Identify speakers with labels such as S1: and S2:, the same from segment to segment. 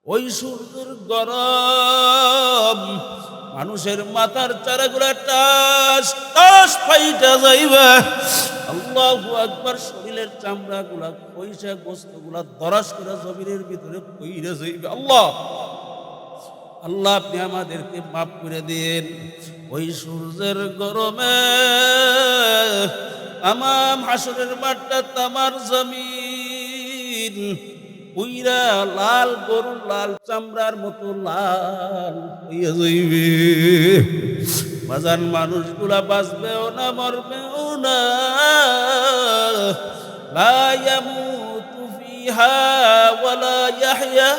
S1: ওই সূর্যের গরম মানুষের মাথার চারাগুলা টাস টাস ফাইটা যাইবে। আল্লাহু আকবার। শরীরের চামড়াগুলা পয়সা গোস্তগুলা দরাস করে জমিনের ভিতরে পইরা যাইবে। আল্লাহ আল্লাহ আপনি আমাদেরকে মাফ করে দিন। ওই সূর্যের গরমে তামাম হাসরের মাঠটা, তামার জমিন পুইরা লাল, গরুর লাল চামড়ার মতো লাল হইয়া যাইবে। বাজান মানুষগুলা বাঁচবেও না, মরবেও না। লা ইয়ামুতু ফিহা ওয়ালা ইয়াহইয়া।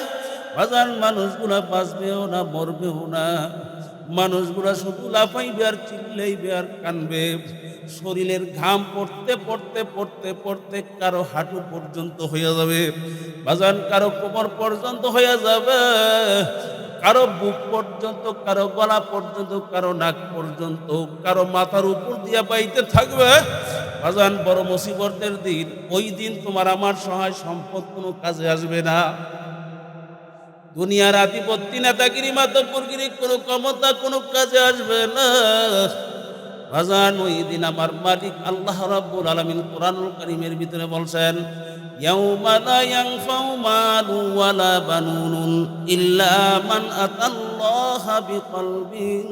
S1: বাজান মানুষগুলা বাঁচবেও না, মরবেও না। মানুষগুলা শুধু লাফাইবে আর চিল্লাইবে আর কানবে। শরীরের ঘাম পড়তে পড়তে পড়তে পড়তে কারো হাঁটু পর্যন্ত হয়ে যাবে বাজান, কারো কোমর পর্যন্ত হয়ে যাবে, কারো বুক পর্যন্ত, কারো গলা পর্যন্ত, কারো নাক পর্যন্ত, কারো মাথার উপর দিয়া বাইতে থাকবে। বাজান বড় মুসিবতের দিন। ওই দিন তোমার আমার সহায় সম্পদ কোনো কাজে আসবে না। দুনিয়ার আধিপত্য, নেতাগিরি, মাতব্বরগিরি কোনো ক্ষমতা কোনো কাজে আসবে না। বাজান ওই দিন আমার মালিক আল্লাহ রাব্বুল আলামিন কোরআনুল কারীমের ভিতরে বলছেন, ইয়াউমা লা ইয়ানফাউ মালু ওয়ালা বানুন ইল্লা মান আতাল্লাহা বিকলবিন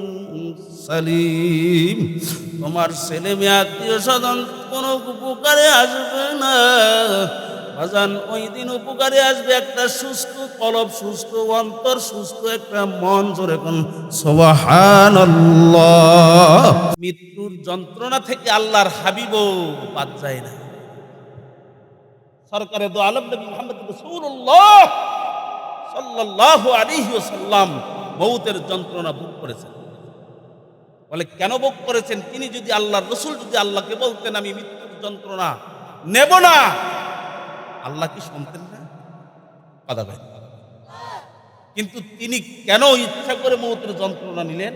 S1: সালিম। তোমার ছেলে মেয়ে, আত্মীয় স্বজন কোনো উপকারে আসবে না। বাজান ওই দিন উপকারে আসবে একটা সুস্থ কলব, সুস্থ অন্তর, সুস্থ একটা মন। জোরে কোন সুবহানাল্লাহ। মৃত্যুর যন্ত্রণা থেকে আল্লাহর হাবিবও বাদ যায় না। সরকারে দো আলম নবী মুহাম্মদ রাসূলুল্লাহ সাল্লাল্লাহু আলাইহি ওয়াসাল্লাম মৌতের যন্ত্রণা ভোগ করেছেন। বলে কেন ভোগ করেছেন? তিনি যদি আল্লাহর রাসূল যদি আল্লাহকে বলতেন আমি মৃত্যুর যন্ত্রণা নেব না, আল্লাহ কি শুনতেন না? কথা বলেন। কিন্তু তিনি কেন ইচ্ছা করে মৌতের যন্ত্রণা নিলেন?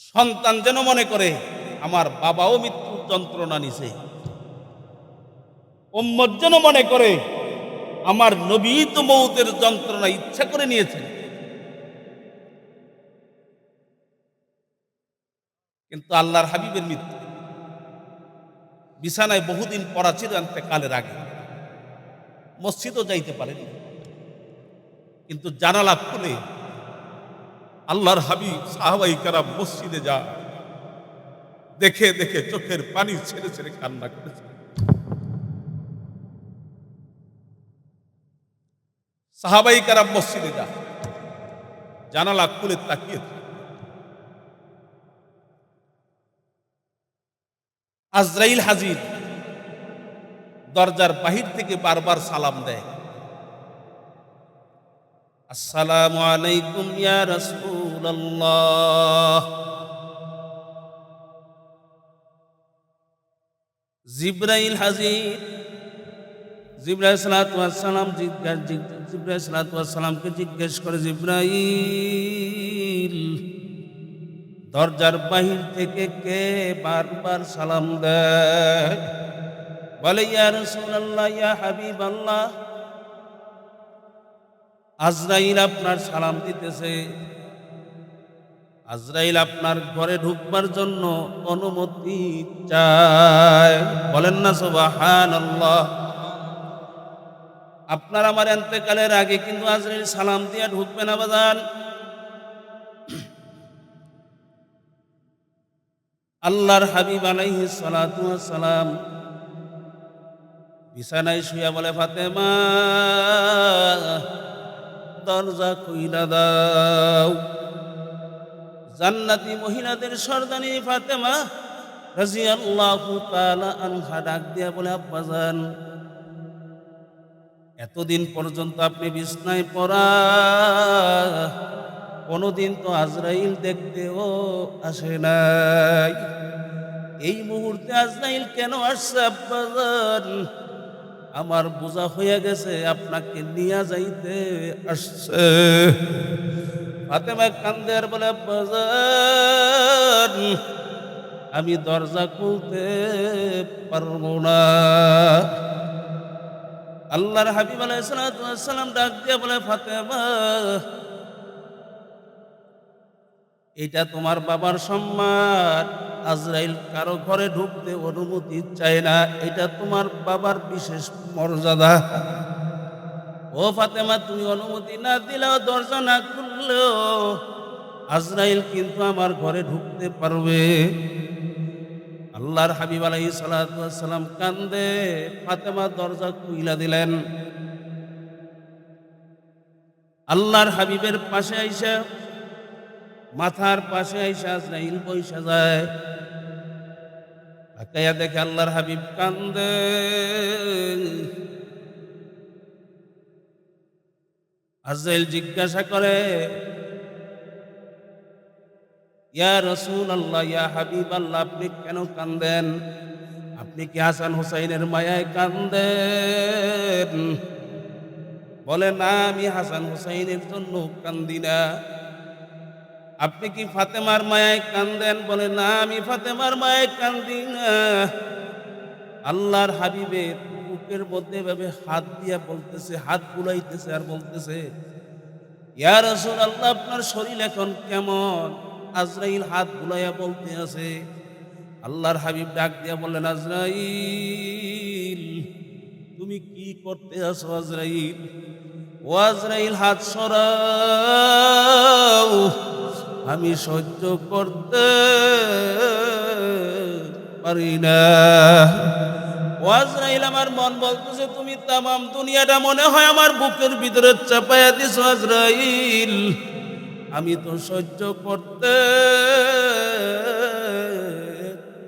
S1: সন্তান যেন মনে করে আমার বাবাও মৃত্যুর যন্ত্রণা নিছে, উম্মত যেন মনে করে আমার নবী তো মৌতের যন্ত্রণা ইচ্ছা করে নিয়েছেন। কিন্তু আল্লাহর হাবিবের মৃত্যু বিছানায় বহুদিন পড়া ছিল ইন্তেকালের আগে, মসজিদও যাইতে পারেনি। কিন্তু জানালা খুলে আল্লাহর হাবিব সাহাবাই কেরাম মসজিদে যা দেখে দেখে চোখের পানি ছেড়ে ছেড়ে কান্না করেছে। সাহাবাই কেরাম মসজিদে যা জানালা খুলে তাকিয়ে আজরাইল হাজির, দরজার বাহির থেকে বারবার সালাম দেয়, আসসালামু আলাইকুম ইয়া রাসূলুল্লাহ। জিবরাইল হাজির, জিবরাইল সালাতু ওয়াস সালাম জিবরাইল সালাতু ওয়াস সালামকে জিজ্ঞেস করে, জিবরাইল দরজার বাহির থেকে কে বারবার সালাম দেয়? বলে ইয়া রাসূলুল্লাহ, ইয়া হাবিবাল্লাহ, আজরাইল আপনার সালাম দিতেছে। আজরাইল আপনার ঘরে ঢুকবার জন্য অনুমতি চায়। বলেন না সুবহানাল্লাহ। আপনার আমার ইন্তেকালের আগে কিন্তু আজরাইল সালাম দিয়ে ঢুকবে না বাজান। আল্লাহর হাবিব আলাইহিস সালাতু ওয়াস সালাম বিছানায় শুয়ে বলে, ফাতেমা দরজা খুইলা দাও। জান্নাতি মহিলাদের সর্দানি ফাতেমা রাদিয়াল্লাহু তাআলা আনহা ডাক দিয়া বলে, আব্বাজান এতদিন পর্যন্ত আপনি বিছনায় পড়া, কোনদিন তো আজরাইল দেখতেও আসে নাই। এই মুহূর্তে আজরাইল কেন আসছে আব্বাজান? আমার বোঝা হয়ে গেছে, আপনাকে নিয়ে যাইতে আসছে। ফাতেমা কান্দে আর বলে, আব্বাজান আমি দরজা খুলতে পারবো না। আল্লাহর হাবিব আলাইহিস সালাম ডাক দিয়ে বলে, ফাতেমা, এটা তোমার বাবার সম্মান। আজরাইল কারো ঘরে ঢুকতে অনুমতি চায় না, এটা তোমার বাবার বিশেষ মর্যাদা। ও ফাতেমা, তুমি অনুমতি না দিলেও, দরজা না খুললেও আজরাইল কিন্তু আমার ঘরে ঢুকতে পারবে। আল্লাহর হাবিব আলাইহিস সালাম কান্দে, ফাতেমা দরজা খুইলা দিলেন। আল্লাহর হাবিবের পাশে আইসা, মাথার পাশে আইসা আজরাইল বইসা যায়। তাকাইয়া দেখে আল্লাহর হাবিব কান্দে। আজরাইল জিজ্ঞাসা করে, ইয়া রাসূলুল্লাহ, ইয়া হাবিবাল্লাহ, আপনি কেন কান্দেন? আপনি কি হাসান হুসাইনের মায়ায় কান্দেন? বলে, না, আমি হাসান হুসাইনের জন্য কান্দি না। আপনি কি ফাতেমার মায়ায় কান্দেন? বলে, না, আমি ফাতেমার মায়ায় কান্দি না। আল্লাহর হাবিবের বুকের মধ্যে ভাবে হাত দিয়া বলতেছে, হাত বুলাইতেছে আর বলতেছে, ইয়া রাসূলুল্লাহ, আপনার শরীর এখন কেমন? আজরাইল হাত বুলাইয়া বলতে আছে। আল্লাহর হাবিব ডাক দিয়া বললেন, আজরাইল, তুমি কি করতে আছো? আজরাইল, ও আজরাইল, হাত সরাও, আমি সহ্য করতে পারি না। ও আজরাইল, আমার মন বলতেছে তুমি তামাম দুনিয়াটা মনে হয় আমার বুকের ভিতরে চাপাইয়া দিছো। আজরাইল, আমি তো সহ্য করতে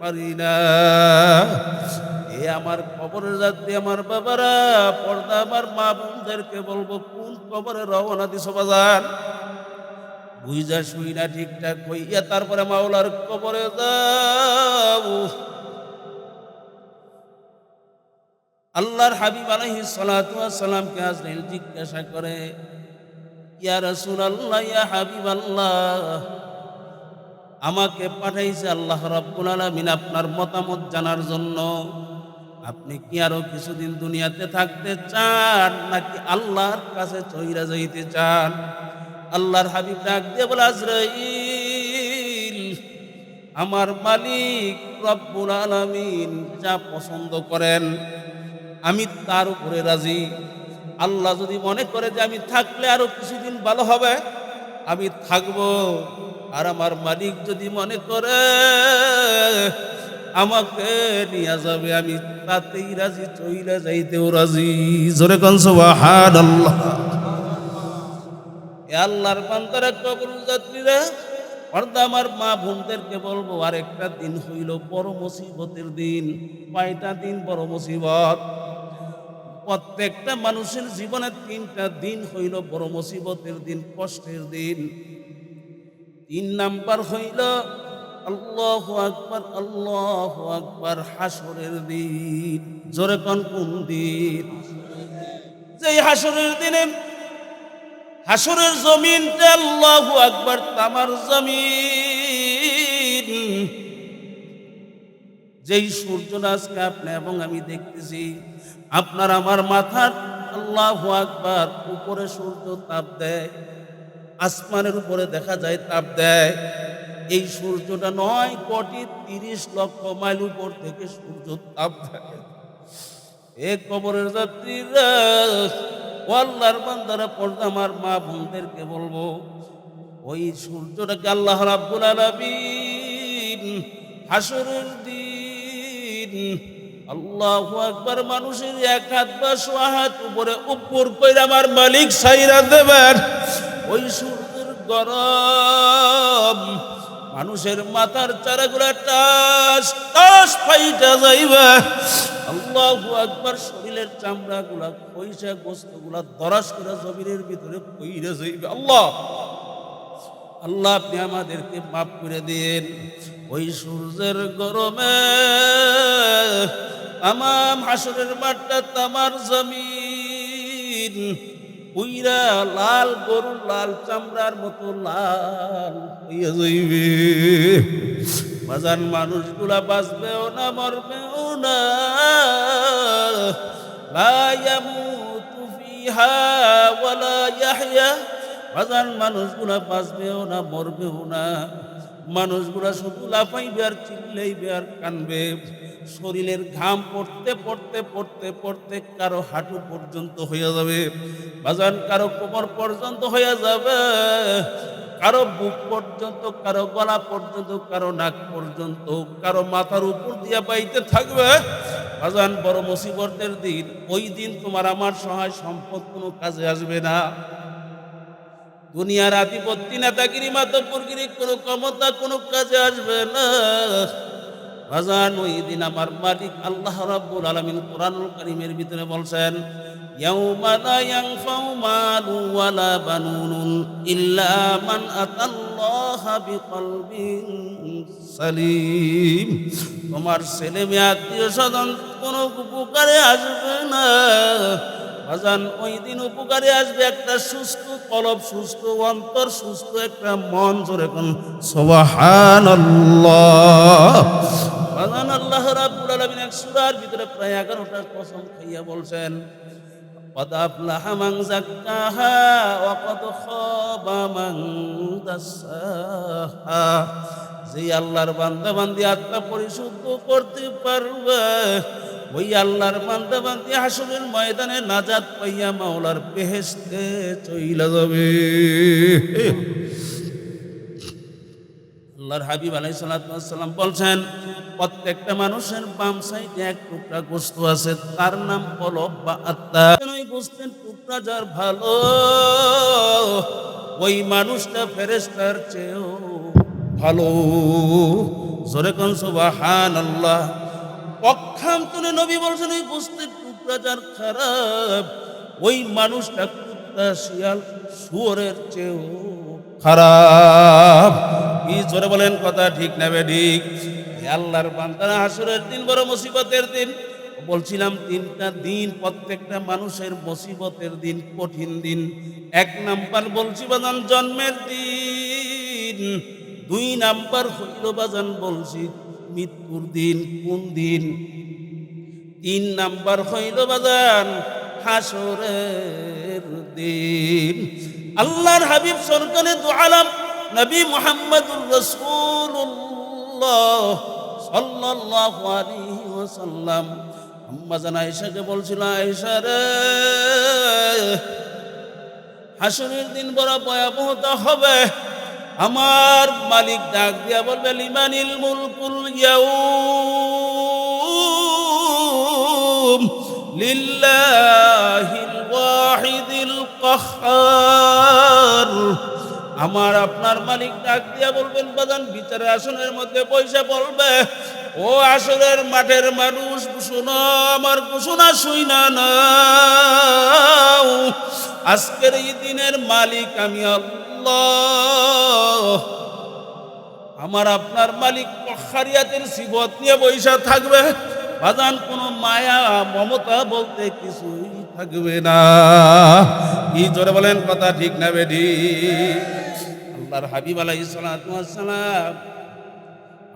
S1: পারি না। এ আমার কবরের যাত্রী, আমার বাবারা, পর্দা আমার মা বোনদেরকে বলবো, কোন কবরে রওনা দিছো বাজার? বুঝা শুই না ঠিকঠাক হইয়া তারপরে মাওলার কবরে যাও। আল্লাহর হাবিব আলাইহিস সালাতু ওয়াস সালামকে আজরাইল জিজ্ঞাসা করে, ইয়া রাসূলুল্লাহ, ইয়া হাবিবাল্লাহ, আমাকে পাঠাইছে আল্লাহ রাব্বুল আলামিন আপনার মতামত জানার জন্য। আপনি কি আরো কিছুদিন দুনিয়াতে থাকতে চান, নাকি আল্লাহর কাছে চইরা যাইতে চান? আল্লাহর হাবিব ডাক দিয়ে বলে, আজরাইল, আমার মালিক রব্বুল আলামিন যা পছন্দ করেন আমি তার উপরে রাজি। আল্লাহ যদি মনে করে যে আমি থাকলে আরো কিছুদিন ভালো হবে, আমি থাকবো। আর আমার মালিক যদি মনে করে আমাকে নিয়ে যাবে, আমি তাতেই রাজি, চইলা যাইতেও রাজি। জোরে কোন সুবহানাল্লাহ। এ আল্লাহর বান্দারা, কবর যাত্রীরা, পর্দা আমার মা বোনদেরকে বলবো, আরেকটা দিন হইল বড় মুসিবতের দিন। কয়টা দিন বড় মুসিবত? প্রত্যেকটা মানুষের জীবনে 3টা দিন হইল বড় মুসিবতের দিন, কষ্টের দিন। 3 নাম্বার হইল আল্লাহু আকবার, আল্লাহু আকবার, হাসরের দিন। জোরে কোন কোন দিন? যেই হাসরের দিনে হাসরের জমিনটা আল্লাহু আকবার, তামার জমিন। যেই সূর্যটা আজকে আপনি এবং আমি দেখতেছি, আপনার আমার মাথার আল্লাহু আকবার উপরে সূর্য তাপ দেয়, আসমানের উপরে দেখা যায় তাপ দেয়। এই সূর্যটা 9,30,00,000 মাইল উপর থেকে সূর্য তাপ দেয়। এ কবরের যাত্রীরা, ও আল্লাহর বান্দারা, পর্দা আমার মা বোনদেরকে বলবো, ওই সূর্যটাকে আল্লাহ রাব্বুল আলামিন হাসরের দিন আল্লাহু আকবার, মানুষের 1 হাত বা 1.5 হাত উপরে উপর কইরা আমার মালিক ছাইরা দেবেন। ওই সূর্যের গরম মানুষের মাথার চারাগুলা টাস টাস ফাইটা যাইবে। আল্লাহু আকবার, শরীরের চামড়াগুলা, পয়সা গোস্তগুলা দরাস করে জমিনের ভিতরে পইরা যাইবে। আল্লাহ, আল্লাহ, আপনি আমাদেরকে মাফ করে দিন। ওই সূর্যের গরমে তামাম হাসরের মাঠটা, তামার জমিন পুইরা লাল, গরুর লাল চামড়ার মতো লাল হইয়া যাইবে। বাজান, মানুষগুলা বাঁচবেও না, মরবেও না। লা ইয়ামুতু ফিহা ওয়ালা ইয়াহইয়া, বাজান মানুষগুলা বাঁচবেও না মরবেও না, মানুষগুলা শুধু লাফাইবে আর চিল্লাইবে আর কানবে। শরীরের ঘাম পড়তে পড়তে পড়তে পড়তে কারো হাঁটু পর্যন্ত হয়ে যাবে বাজান, কারো কোমর পর্যন্ত হয়ে যাবে, কারো বুক পর্যন্ত, কারো গলা পর্যন্ত, কারো নাক পর্যন্ত, কারো মাথার উপর দিয়া বাইতে থাকবে বাজান। বড় মুসিবতের দিন ওই দিন। তোমার আমার সহায় সম্পদ কোনো কাজে আসবে না। দুনিয়ার আধিপত্য, নেতাগিরি, মাতব্বরগিরি কোনো ক্ষমতা কোনো কাজে আসবে না বাজান। ওই দিন আমার মালিক আল্লাহ রাব্বুল আলামিন কোরআনুল কারীমের ভিতরে বলছেন, ইয়াউমা লা ইয়ানফাউ মালু ওয়ালা বানুন ইল্লা মান আতাল্লাহা বিকলবিন সালিম। তোমার ছেলে মেয়ে আত্মীয় স্বজন কোনো উপকারে আসবে না বাজান। ওই দিন উপকারে আসবে একটা সুস্থ কলব, সুস্থ অন্তর, সুস্থ একটা মন। জোরে কোন সুবহানাল্লাহ বাজান। আল্লাহ রাব্বুল আলামিন এক সূরার ভিতরে প্রায় 11টা কসম খাইয়া বলছেন, قد أفلح من زكاها وقد خاب من دساها। যে আল্লাহর বান্দা বান্দি আত্মা পরিশুদ্ধ করতে পারবে, ওই আল্লাহর বান্দা বান্দি হাসরের ময়দানে নাজাত পাইয়া মাওলার বেহেশতে চইলা যাবে। আল্লাহর হাবিব আলাইহিস সালাম বলছেন, প্রত্যেকটা মানুষের বাম সাইডে এক টুকরা গোশত আছে, তার নাম কলব বা আত্মা। ওই গোশতের টুকরা যার ভালো, ওই মানুষটা ফেরেশতার চেয়েও ভালো। জোরে কোন সুবহানাল্লাহ। পক্ষান্তরে নবী বলছেন, ওই গোশতের টুকরা যার খারাপ, ওই মানুষটা কুত্তা, শিয়াল, শুয়োরের চেয়েও খারাপ। কি জোরে বলেন, কথা ঠিক না বেঠিক? আল্লাহর বান্দারা হাসরের দিন বড় মুসিবতের দিন। বলছিলাম 3টা দিন প্রত্যেকটা মানুষের মুসিবতের দিন, কঠিন দিন। 1 নাম্বার বলছি বাজান জন্মের দিন। 2 নাম্বার হইল বাজান বলছি মৃত্যুর দিন। কোন দিন? 3 নাম্বার হইল বাজান হাসরের দিন। আল্লাহর হাবিব সরকারে দু আলম নবী মুহাম্মদুর রাসূলুল্লাহ সাল্লাল্লাহু আলাইহি ওয়াসাল্লাম আম্মা জান আয়েশাকে বলছিল, আয়েশা রে, হাসরের দিন বড় ভয়াবহতা হবে। আমার মালিক ডাক দিয়া বলবে, লিমানিল মুলকুল ইয়াউম লিল্লাহিল ওয়াহিদিল কাহ্হার। আমার আপনার মালিক ডাক দিয়া বলবেন বাজান, বিচারের আসনের মধ্যে বসে বলবে, ও আসরের মাঠের মানুষ, শোনো আমার ঘোষণা শুইনা নাও। আজকের এই দিনের মালিক আমি আল্লাহ। আমার আপনার মালিক কখারিয়াতের সিবত নিয়ে বৈশা থাকবে বাজান। কোনো মায়া মমতা বলতে কিছুই থাকবে না। কি জোরে বলেন, কথা ঠিক না বেঠিক? আল্লাহর হাবিব আলাইহিস সালাতু ওয়াস সালাম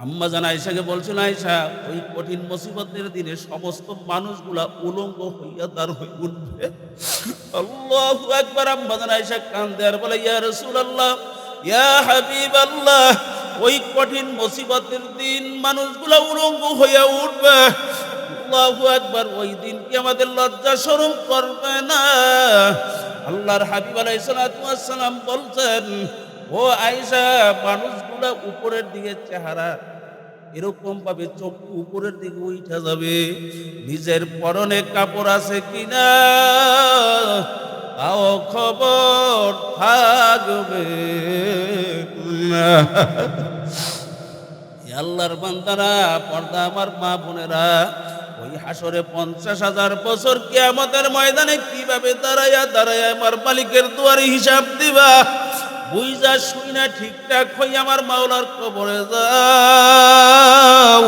S1: আম্মা জান আয়েশাকে বলছিল, আয়েশা, ওই কঠিন মুসিবতের দিনে সমস্ত মানুষগুলা উলঙ্গ হইয়া দাঁড় হয়ে উঠবে। আল্লাহু আকবার। আম্মা জান আয়েশা কান্দে আর বলে, ইয়া রাসূলুল্লাহ, ইয়া হাবিবাল্লাহ, ওই কঠিন মুসিবতের দিন মানুষগুলা উলঙ্গ হইয়া উঠবে। আল্লাহু আকবার। ওই দিন কি আমাদের লজ্জা শরম করবে না? আল্লাহর হাবিব আলাইহিস সালাতু ওয়াস সালাম বলছেন, ও আয়েশা, মানুষগুলা উপরের দিকে চেহারা এরকম ভাবে চোখ উপরের দিকে উঠে যাবে, নিজের পরনে কাপড় আছে কিনা তাও খবর থাকবে না। আল্লাহর বান্দারা, পর্দা আমার মা বোনেরা, ওই হাসরে 50,000 বছর কিয়ামতের ময়দানে কিভাবে দাঁড়ায়া দাঁড়ায়া আমার মালিকের দুয়ারে হিসাব দিবা, বুঝা শুই না ঠিকঠাক হই আমার মাওলার কবরে যাও।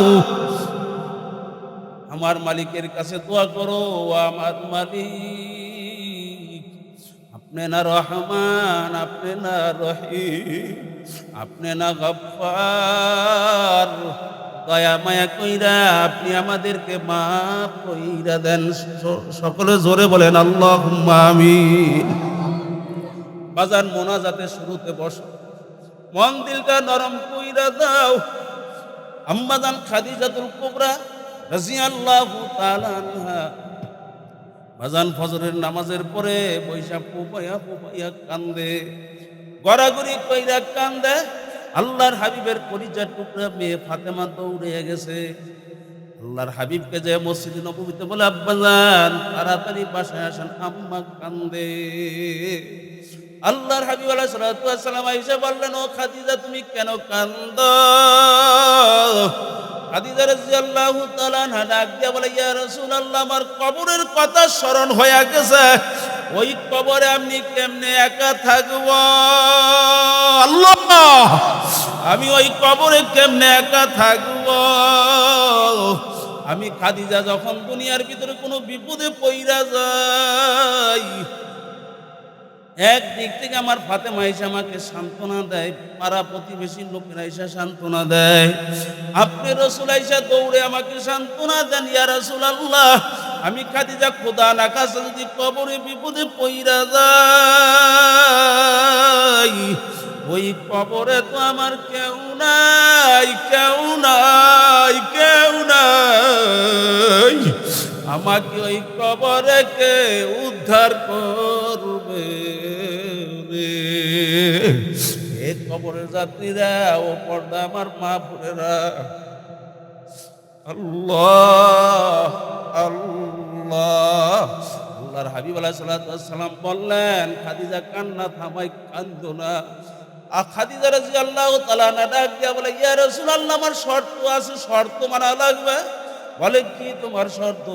S1: আমার মালিকের কাছে দোয়া করো, আমার মালিক, আপনি না রহমান, আপনি না রহিম, আপনি না গফফার, দয়া মায়া কইরা আপনি আমাদেরকে মাফ কইরা দেন। সকলে জোরে বলেন আল্লাহুম্মা আমিন। বাজান মোনাজাতে শুরুতে বসো, মন দিলটা নরম কইরা দাও। আম্মাজান খাদিজাতুল কুবরা রাদিয়াল্লাহু তাআলা আনহা বাজান ফজরের নামাজের পরে বৈশা ফুপাইয়া ফুপাইয়া কান্দে, গড়াগড়ি কইরা কান্দে। আল্লাহর হাবিবের কলিজার টুকরা মেয়ে ফাতেমা দৌড়ে গেছে। আল্লাহর হাবিবকে যে মসজিদে নববীতে বলে, আব্বাজান তাড়াতাড়ি বাসায় আসেন, আম্মা কান্দে। আল্লাহর হাবিব আলাইহিস সালাতু ওয়াস সালাম আয়েশা বললেন, ও খাদিজা তুমি কেন কান্দো? খাদিজা রাদিয়াল্লাহু তাআলা আনহা ডাক দিয়া বলে, ইয়া রাসূলুল্লাহ, আমার কবরের কথা স্মরণ হয়ে গেছে। ওই কবরে আমি কেমনে একা থাকব? আল্লাহ, আমি ওই কবরে কেমনে একা থাকব? আমি খাদিজা যখন দুনিয়ার ভিতরে কোনো বিপদে পইরা যাই, একদিক থেকে আমার ফাতেমা এসে আমাকে সান্ত্বনা দেয়, পাড়া প্রতিবেশীর লোকেরা এসে সান্ত্বনা দেয়, আপনি রাসূল আয়েশা দৌড়ে আমাকে সান্ত্বনা দেন, ইয়া রাসূলুল্লাহ, আমি খাদিজা খোদা না খাসা যদি কবরে বিপদে পইরা যাই, ওই কবরে তো আমার কেউ নাই, কেউ নাই, কেউ নাই, আমাকে ওই কবরে কে উদ্ধার করবে? এ কবরের যাত্রীরা, ও পর্দা আমার মা বোনেরা, আল্লাহ আল্লাহ। আল্লাহর হাবিব আলাইহিস সালাতু ওয়াস সালাম বললেন, খাদিজা কান্না থামাই, কান্দো না। খাদিজা রাদিয়াল্লাহু তাআলা আনহা ডাক দিয়া বলে, ইয়া রাসূলুল্লাহ, আমার শর্ত আছে, শর্ত মানা লাগবে। বলে, কি তোমার শর্ত?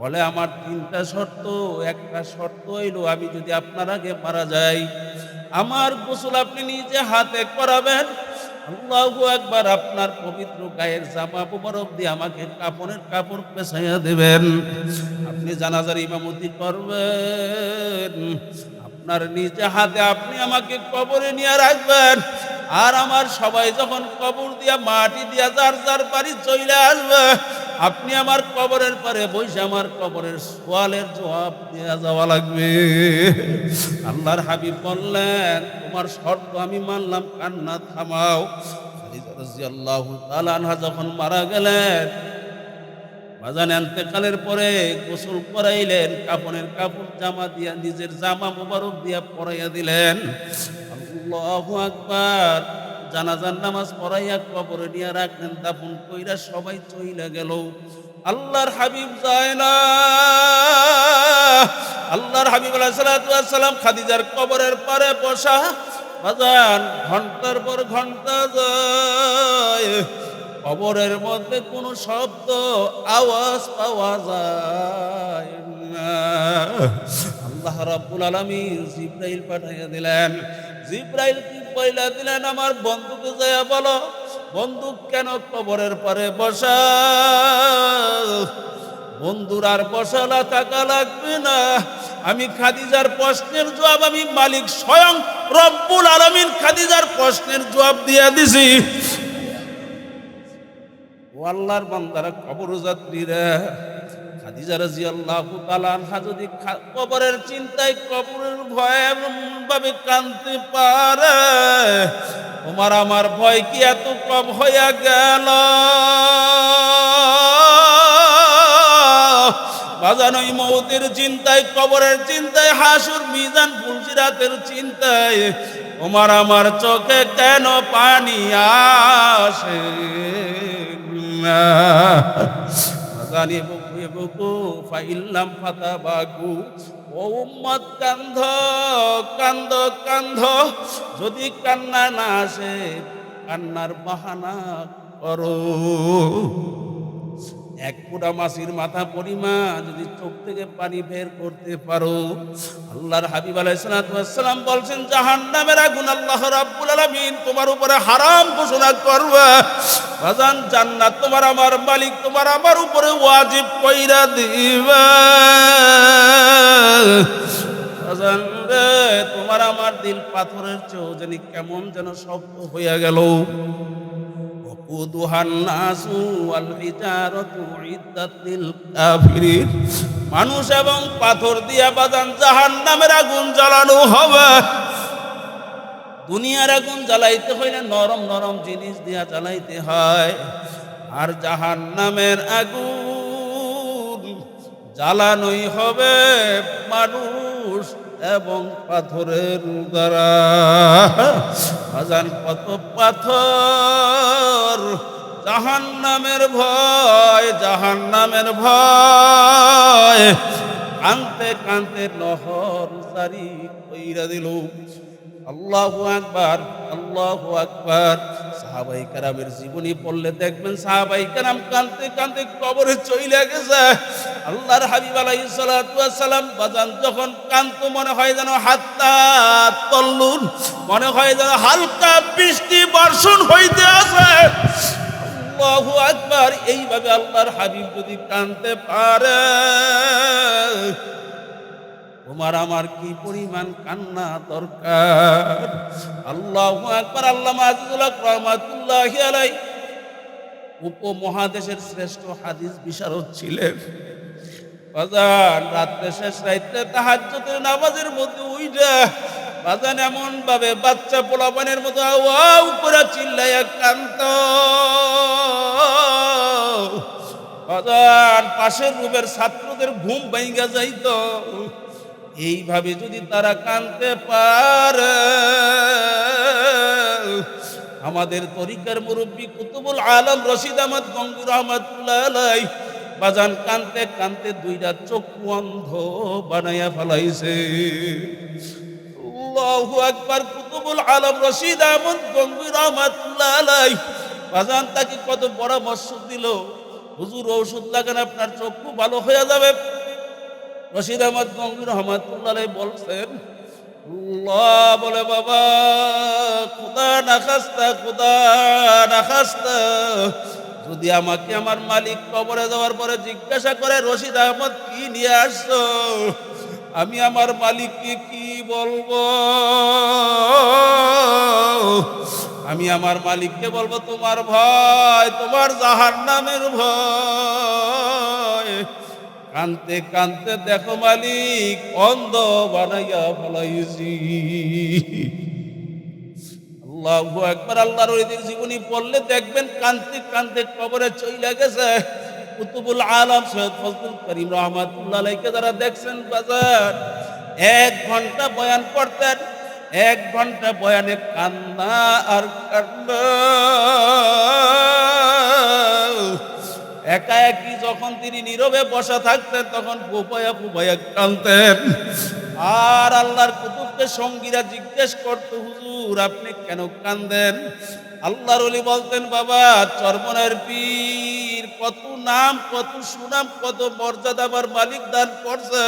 S1: বলে, আমার 3টা শর্ত। একটা শর্ত হইল, আমি যদি আপনার আগে মারা যাই, আমার গোসল আপনি নিজে হাতে করাবেন। আল্লাহু আকবার। আপনার পবিত্র গায়ের জামা মোবারক দিয়ে আমাকে কাপড়ের কাপড় পেছাইয়া দেবেন। আপনি জানাজার ইমামতি করবেন। আপনার নিজে হাতে আপনি আমাকে কবরে নিয়ে রাখবেন। আর আমার সবাই যখন কবর দিয়া মাটি দিয়া যার যার বাড়ি চলে আসবে, আপনি আমার কবরের পরে বসে আমার কবরের সওয়ালের জবাব দিয়ে যাওয়া লাগবে। আল্লাহর হাবিব বললেন, তোমার শর্ত আমি মানলাম, কান্না থামাও। খাদিজা রাদিয়াল্লাহু তাআলা আনহা যখন মারা গেলেন, বাজান ইন্তেকালের পরে গোসল করাইলেন, কাফনের কাপড় জামা দিয়া নিজের জামা মোবারক দিয়া পরাইয়া দিলেন। আল্লাহু আকবার। জানাজার নামাজ পড়াইয়া কবরে নিয়ে রাখলেন, দাফন কইরা সবাই চইলা গেল। আল্লাহর হাবিব যায় না। আল্লাহর হাবিব আলাইহিস সালাতু ওয়াস সালাম খাদিজার কবরের পারে বসা। বাজান ঘন্টার পর ঘন্টা যায়, কবরের মধ্যে কোনো শব্দ আওয়াজ পাওয়া যায় না। আল্লাহ রাব্বুল আলামিন জিবরাইল পাঠাইয়া দিলেন। জিবরাইল কি বইলা দিলেন, আমার বন্ধুকে যাইয়া বলো, বন্ধু কেন কবরের পরে বসা? বন্ধুর আর বসালা থাকা লাগবে না। আমি খাদিজার প্রশ্নের জবাব, আমি মালিক স্বয়ং রব্বুল আলামিন খাদিজার প্রশ্নের জবাব দিয়ে দিছি। ও আল্লাহর বান্দারা, কবর যাত্রীরা, খাদিজা রাদিয়াল্লাহু তাআলা আনহা যদি কবরের চিন্তায়, কবরের ভয়ে ভাবে কাঁদতে পারে, তোমার আমার ভয় কি এত কম হইয়া গেল? বাজান ওই মৌতের চিন্তায়, কবরের চিন্তায়, হাসুর মিজান ফুলসিরাতের চিন্তায় তোমার আমার চোখে কেন পানি আসে না? জানি বুকু বুকু ফাইল্লাম ফাতা বাগু। ও উম্মত, কান্ধ কান্ধ কান্ধ, যদি কান্না না আসে কান্নার বাহানা করো। এক ফোঁটা মাছির মাথা পরিমাণ যদি চোখ থেকে পানি বের করতে পারো, আল্লাহর হাবিব আলাইহিস সালাতু ওয়াস সালাম বলছেন, জাহান্নামের আগুন আল্লাহ রাব্বুল আলামিন তোমার উপরে হারাম ঘোষণা করবে। বাজান জান্নাত তোমার আমার মালিক তোমার আমার উপরে ওয়াজিব কইরা দিবে। বাজান রে, তোমার আমার দিল পাথরের চেয়েও জানি কেমন যেন শক্ত হইয়া গেল। উদুহান নাসু ওয়াল হিজারাতু উইদ্দাত লিল কাফিরিন। মানুষ এবং পাথর দিয়া বাজান জাহান্নামের আগুন জ্বালানো হবে। দুনিয়ার আগুন জ্বালাইতে হইলে নরম নরম জিনিস দিয়া জ্বালাইতে হয়, আর জাহান্নামের আগুন জ্বালানোই হবে মানুষ এবং পাথরের দ্বারা। বাজান কত পাথর, জাহান্নামের ভয়, জাহান্নামের ভয়। কানতে কানতে নহর জারি কইরা দিল। আল্লাহু আকবার, আল্লাহু আকবার। সাহাবাই কেরামের জীবনী পড়লে দেখবেন সাহাবাই কেরাম কানতে কানতে কবরে চইলা গেছে। আল্লাহর হাবিব আলাইহিস সালাতু ওয়াস সালাম বাজান যখন কান্ত মনে হয় যেন হাত্তা তল্লুন, মনে হয় যেন হালকা বৃষ্টি বর্ষণ হইতে আছে। আল্লাহু আকবার। এইভাবে আল্লাহর হাবিব যদি কানতে পারে, তোমার আমার কি পরিমাণ কান্না দরকার। আল্লাহু আকবার। আল্লামা আজিজুল হক রাহমাতুল্লাহি আলাইহি উপমহাদেশের শ্রেষ্ঠ হাদিস বিশারদ ছিলেন। বাজান রাত্রে শেষ রাইতে তাহাজ্জুদের নামাজের মধ্যে উইঠা বাজান এমন ভাবে বাচ্চা পোলাপানের মতো আওয়াজ করে চিল্লাইয়া কান্ত। বাজান পাশের রুমের ছাত্রদের ঘুম ভাইঙ্গা যাইত। এইভাবে যদি তারা কানতে পারে, আমাদের তরিকার মুরব্বী কুতুবুল আলম রশিদ আহমদ গঙ্গু রহমাতুল্লাহ আলাইহি বাজান কানতে কানতে দুইটা চক্ষু অন্ধ বানাইয়া ফেলাইছে। আল্লাহু আকবার। কুতুবুল আলম রশিদ আহমদ গঙ্গু রহমাতুল্লাহ আলাইহি বাজান তাকে কত পরামর্শ দিল, হুজুর ঔষধ লাগান আপনার চক্ষু ভালো হয়ে যাবে। রশিদ আহমদ গঙ্গু রহমাতুল্লাহ আলাইহি বলছেন, আল্লাহ বলে বাবা খুদা না খাস্তা, খুদা না খাস্তা, যদি আমাকে আমার মালিক কবরে যাওয়ার পরে জিজ্ঞাসা করে রশিদ আহমদ কি নিয়ে আসছো, আমি আমার মালিককে কি বলবো? আমি আমার মালিককে বলবো তোমার ভয়, তোমার জাহান্নামের ভয়। কানতে কানতে দেখো মালিক অন্ধ বানাইয়া ফেলাইছি। আল্লাহু আকবার। আল্লাহর ওলিদের জীবনী পড়লে দেখবেন কানতে কানতে কবরে চইলা গেছে। কুতুবুল আলম সৈয়দ ফজলুল করিম রহমাতুল্লাহ আলাইহিকে যারা দেখছেন বাজার 1 ঘন্টা বয়ান করতেন, 1 ঘন্টা বয়ানে কান্না আর কান্না। একা একই যখন তিনি নীরবে বসা থাকতেন তখন ফুপায়া ফুপায়া কাঁদতেন। আর আল্লাহর কুতুবকে সঙ্গীরা জিজ্ঞেস করত, হুজুর আপনি কেন কাঁদেন? আল্লাহর ওলি বলতেন, বাবা চরমনের পীর কত নাম, কত সুনাম, কত মর্যাদা আমার মালিক দান করছে,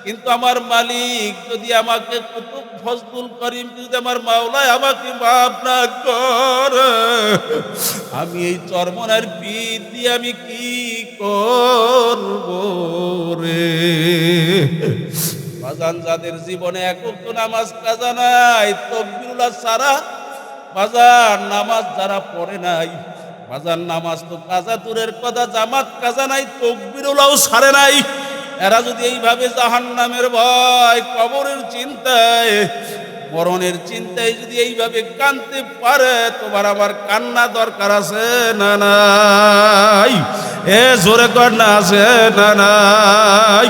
S1: কিন্তু আমার মালিক যদি আমাকে কুতুব ফজলুল করিম যদি আমার মাওলায় আমাকে মাফ না করে, আমি এই চরমনের পীর দিয়ে আমি কি করব রে? বাজান যাদের জীবনে একক নামাজ কাজা নাই, তাকবীরুল্লাহ সারা বাজার নামাজ যারা পড়ে নাই, বাজার নামাজ তো কাজা দূরের কথা, জামাত কাজা নাই, তাকবীরুল্লাহও সারে নাই, এরা যদি এইভাবে জাহান্নামের ভয়, কবরের চিন্তায়, মরণের চিন্তায় যদি এইভাবে কাঁদতে পারে, তোমার আমার কান্না দরকার আছে না নাই? এ জোরে কর না, আছে না নাই?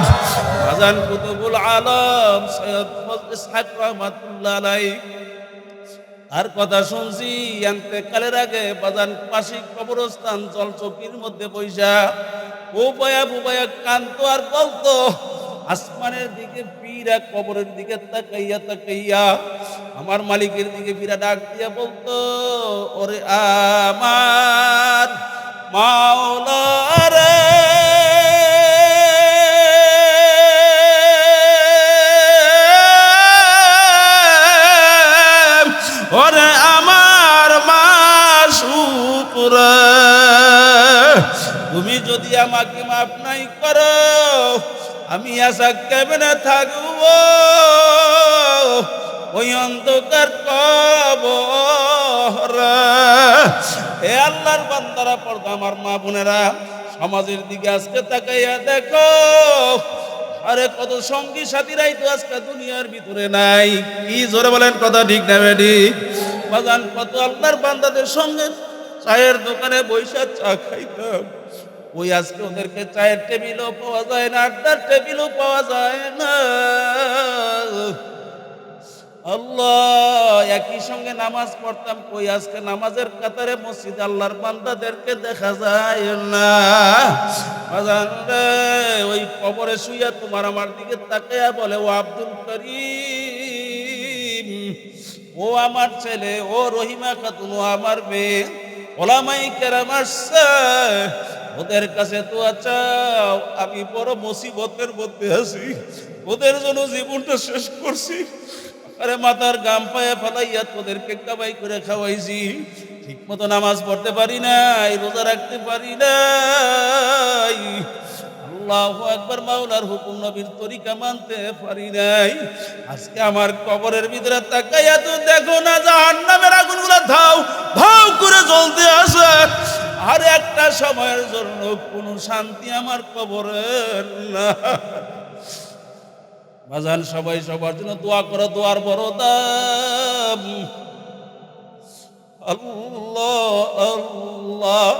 S1: বাজান কুতুবুল আলম সৈয়দ ফজল ইসহাক রহমাতুল্লাহ আলাইহি আর কথা শুনছি ইন্তেকালের আগে বাজান পাশে কবরস্থান জলচকির মধ্যে বইসা বুবায়া বুবায়া কানতো আর বলতো, আসমানের দিকে ফিরা কবরের দিকে তাকাইয়া তাকাইয়া আমার মালিকের দিকে ফিরা ডাক দিয়া বলতো, ওরে আমার মাওলা রে, ওরে আমার মাসুক রে, তুমি যদি আমাকে মাফ নাই করো আমি আশা কেমনে থাকবো ওই অন্ধকার কবর রে। এ আল্লাহর বান্দারা, পর্দা আমার মা বোনেরা, সমাজের দিকে আজকে তাকাইয়া দেখো, আরে কত সঙ্গী সাথীরাই তো আজকে দুনিয়ার ভিতরে নাই। কি জোরে বলেন, কথা ঠিক না বেডি? বাজান, কত আল্লাহর বান্দাদের সঙ্গে চায়ের দোকানে বৈশা চা খাইতাম, ওই আজকে ওদেরকে চায়ের টেবিলও পাওয়া যায় না, আড্ডার টেবিলও পাওয়া যায় না। আল্লাহ, একই সঙ্গে নামাজ পড়তাম, কই আজকে নামাজের কাতারে মসজিদে আল্লাহর বান্দাদেরকে দেখা যায় না। বাজান রে, ওই কবরে শুইয়া তোমার আমার দিকে তাকাইয়া বলে, ও আব্দুল করিম, ও আমার ছেলে, ও রহিমা খাতুন, ও আমার মেয়ে, ওলামাই কেরাম আসছে, ওদের কাছে তো চাও, আমি বড় মুসিবতের মধ্যে আছি, ওদের জন্য জীবনটা শেষ করছি। আরে মাথার গাম পায়ে ফেলাইয়া তোদেরকে কামাই করে খাওয়াইছি, ঠিক মতো নামাজ পড়তে পারি নাই, রোজা রাখতে পারি নাই, আল্লাহু আকবার, মাওলার হুকুম নবীর তরিকা মানতে পারি নাই। আজকে আমার কবরের ভিতরে তাকাইয়া তো দেখো না, জাহান্নামের আগুনগুলো ধাউ ধাউ করে জ্বলতে আসে, আর একটা সময়ের জন্য কোনো শান্তি আমার কবরের না। বাজান, সবাই সবার জন্য দোয়া করো, দোয়ার বড় দাম। আল্লাহ আল্লাহ।